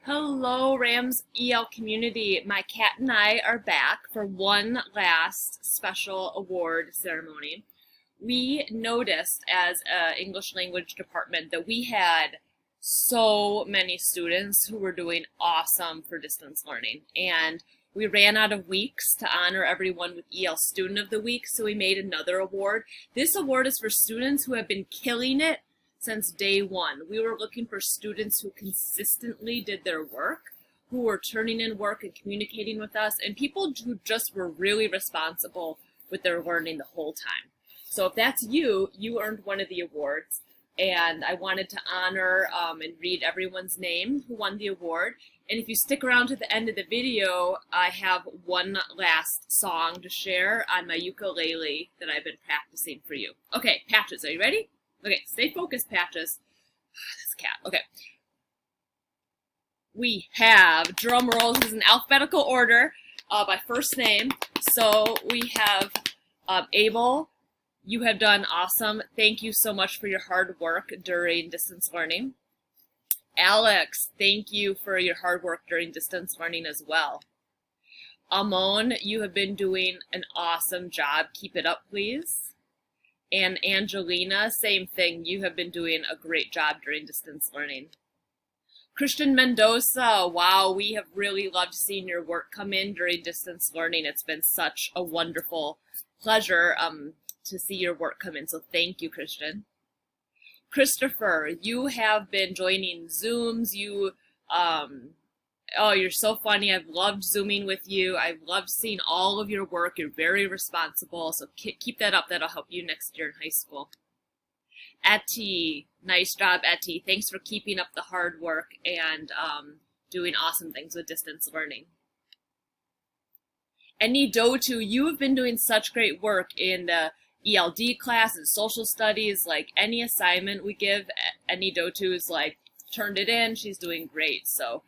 Hello, Rams EL community. My cat and I are back for one last special award ceremony. We noticed as an English language department that we had so many students who were doing awesome for distance learning. And we ran out of weeks to honor everyone with EL Student of the Week, so we made another award. This award is for students who have been killing it since day one. We were looking for students who consistently did their work, who were turning in work and communicating with us, and people who just were really responsible with their learning the whole time. So if that's you, you earned one of the awards, and I wanted to honor and read everyone's name who won the award. And if you stick around to the end of the video, I have one last song to share on my ukulele that I've been practicing for you. Okay, Patches, are you ready? Okay, stay focused, Patches. This cat. Okay. We have, drum roll, this is in alphabetical order by first name. So we have Abel. You have done awesome. Thank you so much for your hard work during distance learning. Alex, thank you for your hard work during distance learning as well. Amon, you have been doing an awesome job. Keep it up, please. And Angelina, same thing. You have been doing a great job during distance learning. Christian Mendoza, wow, we have really loved seeing your work come in during distance learning. It's been such a wonderful pleasure to see your work come in. So thank you, Christian. Christopher, you have been joining Zooms. Oh, you're so funny. I've loved Zooming with you. I've loved seeing all of your work. You're very responsible. So keep that up. That'll help you next year in high school. Etty, nice job, Etty. Thanks for keeping up the hard work and doing awesome things with distance learning. Any Dotu, you have been doing such great work in the ELD class and social studies. Like any assignment we give, Any Dotu is like turned it in. She's doing great. So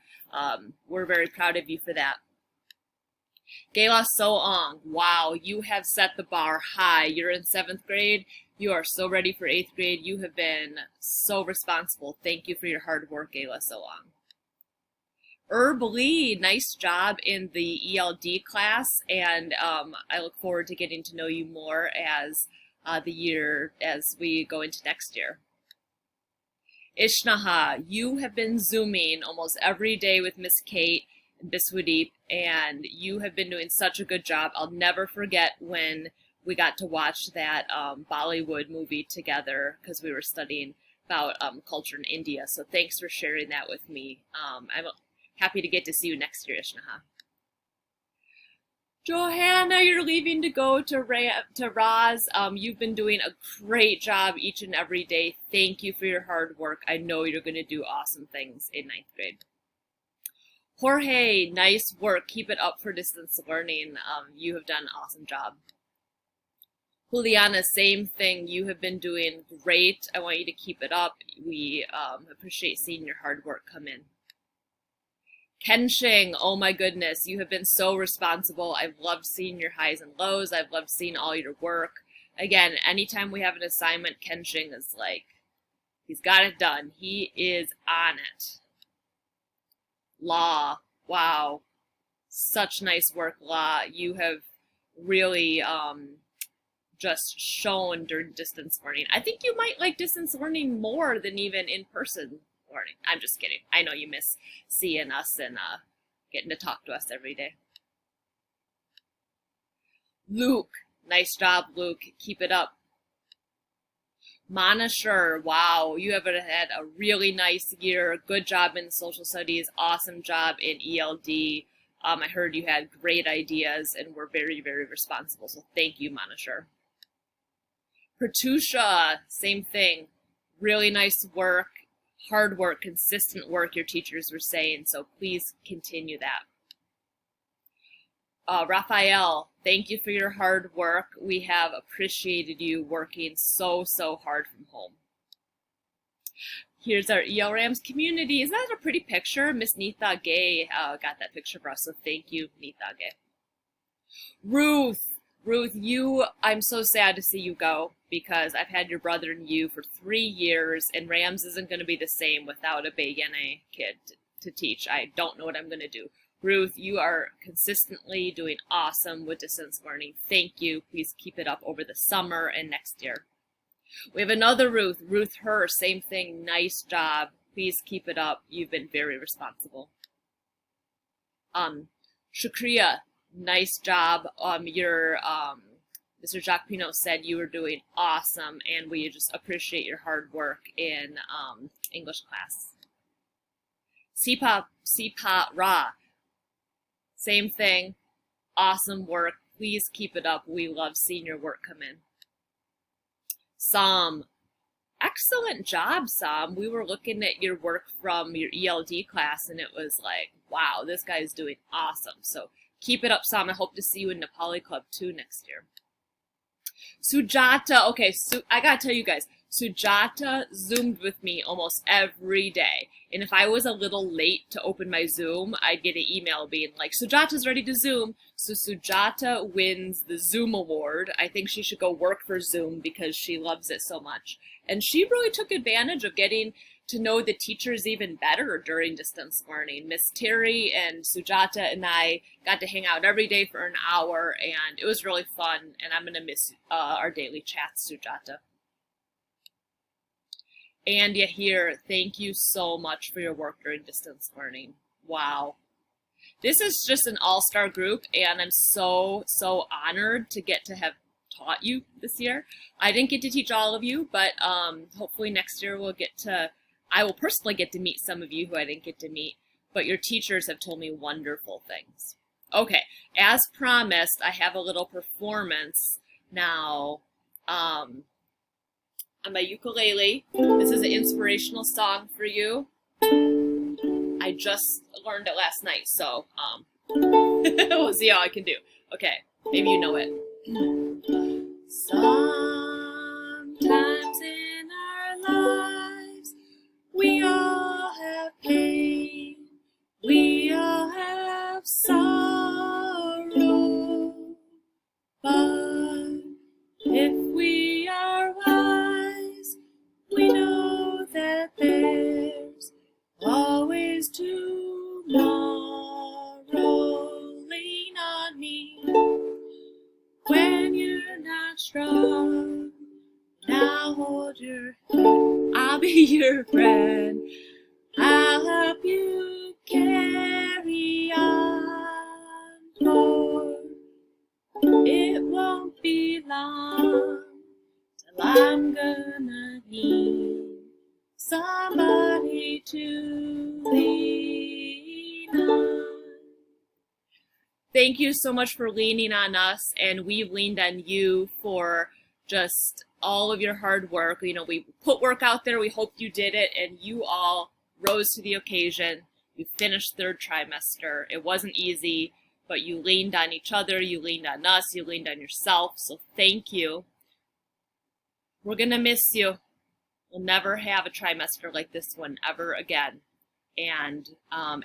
we're very proud of you for that. Gayla Soong, wow, you have set the bar high. You're in 7th grade. You are so ready for 8th grade. You have been so responsible. Thank you for your hard work, Gayla Soong. Herb Lee, nice job in the ELD class, and I look forward to getting to know you more as as we go into next year. Ishnaha, you have been Zooming almost every day with Miss Kate and Biswadeep, and you have been doing such a good job. I'll never forget when we got to watch that Bollywood movie together because we were studying about culture in India. So thanks for sharing that with me. I'm happy to get to see you next year, Ishnaha. Johanna, you're leaving to go to Roz. You've been doing a great job each and every day. Thank you for your hard work. I know you're going to do awesome things in 9th grade. Jorge, nice work. Keep it up for distance learning. You have done an awesome job. Juliana, same thing. You have been doing great. I want you to keep it up. We appreciate seeing your hard work come in. Kenshing, oh my goodness, you have been so responsible. I've loved seeing your highs and lows. I've loved seeing all your work. Again, anytime we have an assignment, Kenshing is like, he's got it done. He is on it. La, wow, such nice work, La. You have really just shown during distance learning. I think you might like distance learning more than even in-person learning. I'm just kidding. I know you miss seeing us and getting to talk to us every day. Luke, nice job, Luke. Keep it up. Manashur, wow, you have had a really nice year. Good job in social studies. Awesome job in ELD. I heard you had great ideas and were very, very responsible. So thank you, Manashur. Pratusha, same thing. Really nice work. Hard work, consistent work, your teachers were saying, so please continue that. Raphael, thank you for your hard work. We have appreciated you working so hard from home. Here's our EL Rams community. Isn't that a pretty picture? Miss Neetha Gay got that picture for us, so thank you, Neetha Gay. Ruth, I'm so sad to see you go because I've had your brother and you for 3 years, and Rams isn't going to be the same without a Begane kid to teach. I don't know what I'm going to do. Ruth, you are consistently doing awesome with distance learning. Thank you. Please keep it up over the summer and next year. We have another Ruth, Ruth Her, same thing. Nice job. Please keep it up. You've been very responsible. Shukriya, nice job. Mr. Jacques Pinot said you were doing awesome, and we just appreciate your hard work in English class. Sipa Ra, same thing. Awesome work. Please keep it up. We love seeing your work come in. Sam, excellent job, Sam. We were looking at your work from your ELD class, and it was like, wow, this guy is doing awesome. So keep it up, Sam. I hope to see you in Nepali Club too next year. Sujata, okay, so I gotta tell you guys, Sujata Zoomed with me almost every day. And if I was a little late to open my Zoom, I'd get an email being like, Sujata's ready to Zoom. So Sujata wins the Zoom award. I think she should go work for Zoom because she loves it so much. And she really took advantage of getting to know the teachers even better during distance learning. Miss Terry and Sujata and I got to hang out every day for an hour, and it was really fun, and I'm going to miss our daily chats, Sujata. And Yahir, thank you so much for your work during distance learning. Wow. This is just an all-star group, and I'm so honored to get to have taught you this year. I didn't get to teach all of you, but hopefully next year I will personally get to meet some of you who I didn't get to meet, but your teachers have told me wonderful things. Okay, as promised, I have a little performance now on my ukulele. This is an inspirational song for you. I just learned it last night, so we'll see how I can do. Okay, maybe you know it. Sometimes in our lives, we all have pain, we all have sorrow, but if we are wise, we know that there's always tomorrow. Lean on me when you're not strong. Now hold your head, I'll be your friend. I'll help you carry on, Lord. It won't be long till I'm gonna need somebody to lean on. Thank you so much for leaning on us, and we've leaned on you for just all of your hard work. You know, we put work out there, we hope you did it, and you all rose to the occasion. You finished third trimester. It wasn't easy, but you leaned on each other, you leaned on us, you leaned on yourself, so thank you. We're gonna miss you. We'll never have a trimester like this one ever again. And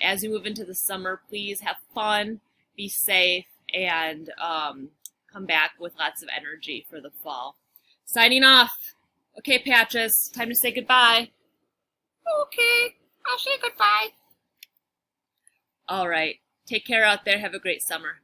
as you move into the summer, please have fun, be safe, and come back with lots of energy for the fall. Signing off. Okay, Patches, time to say goodbye. Okay, I'll say goodbye. All right, take care out there. Have a great summer.